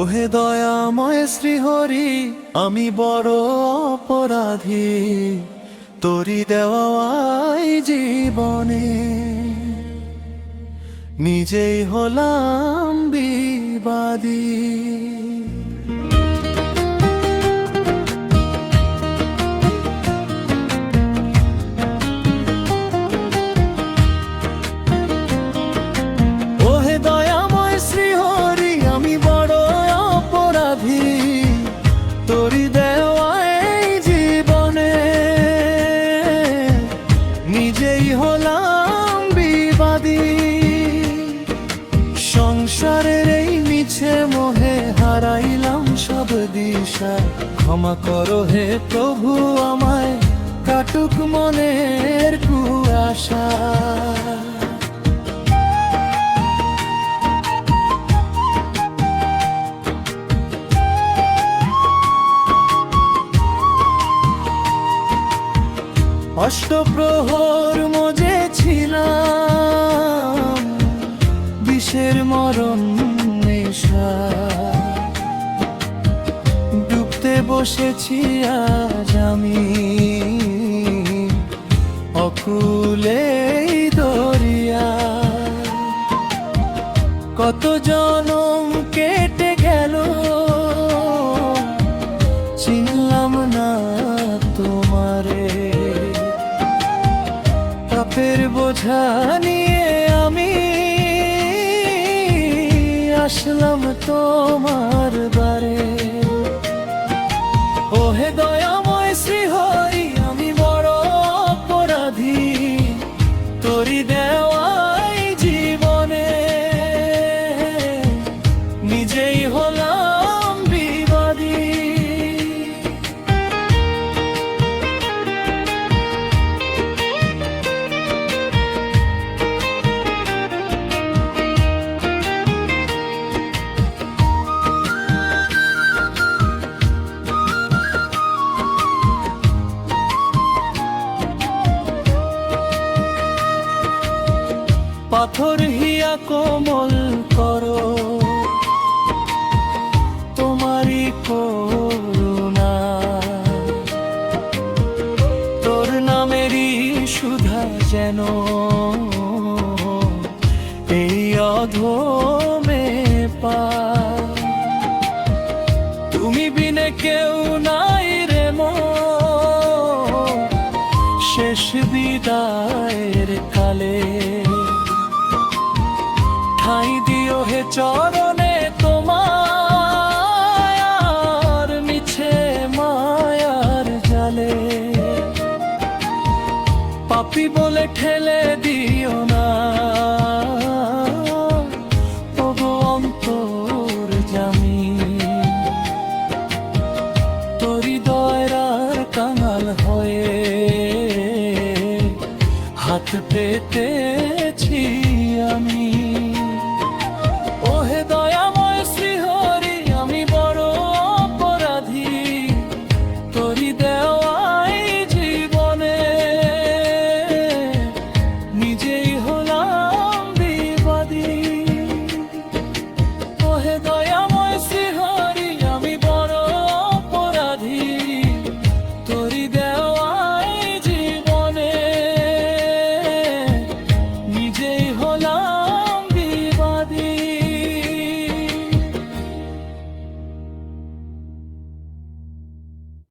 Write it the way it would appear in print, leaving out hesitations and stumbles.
ওহে দয়াময় শ্রীহরি, আমি বড় অপরাধী, তোরি দেওয়াই জীবনে নিজেই হলাম বিবাদী। ওহে দয়াময় শ্রীহরি, আমি বড় অপরাধী, তোরি দেওয়াই জীবনে নিজেই হলাম বিবাদী। সংসারের এই মিছে মোহে হারাইলাম সব দিশা, ক্ষমা করো হে প্রভু আমায়, কাটুক মনের কুয়াশা। অষ্টপ্রহর মজেছিলাম বিষের মরণ নেশা, ডুবতে বসেছি আজ আমি অকুলে দরিয়া। কত জনম কেটে গেল চিনলাম না তোমারে, পাপের বোঝা নিয়ে আমি আসলাম তোমার দ্বারে। ওহে দয়াময় শ্রীহরি, আমি বড় অপরাধী, তোরি দেওয়াই জীবনে নিজেই হলাম বিবাদী। পাথর হিয়া কোমল করো তোমারি করুণা, তোর নামেরই সুধা যেন এই অধমে পায়। তুমি বিনে কেউ নাই রে মন, শেষ বিদায়ের কালে ঠাঁই দিও হে চরণে তোমার, মিছে মায়ার জালে পাপী বলে ঠেলে দিও না, তবু অন্তর জামি তোরি দয়ার কাঙাল হয়ে হাত পেতে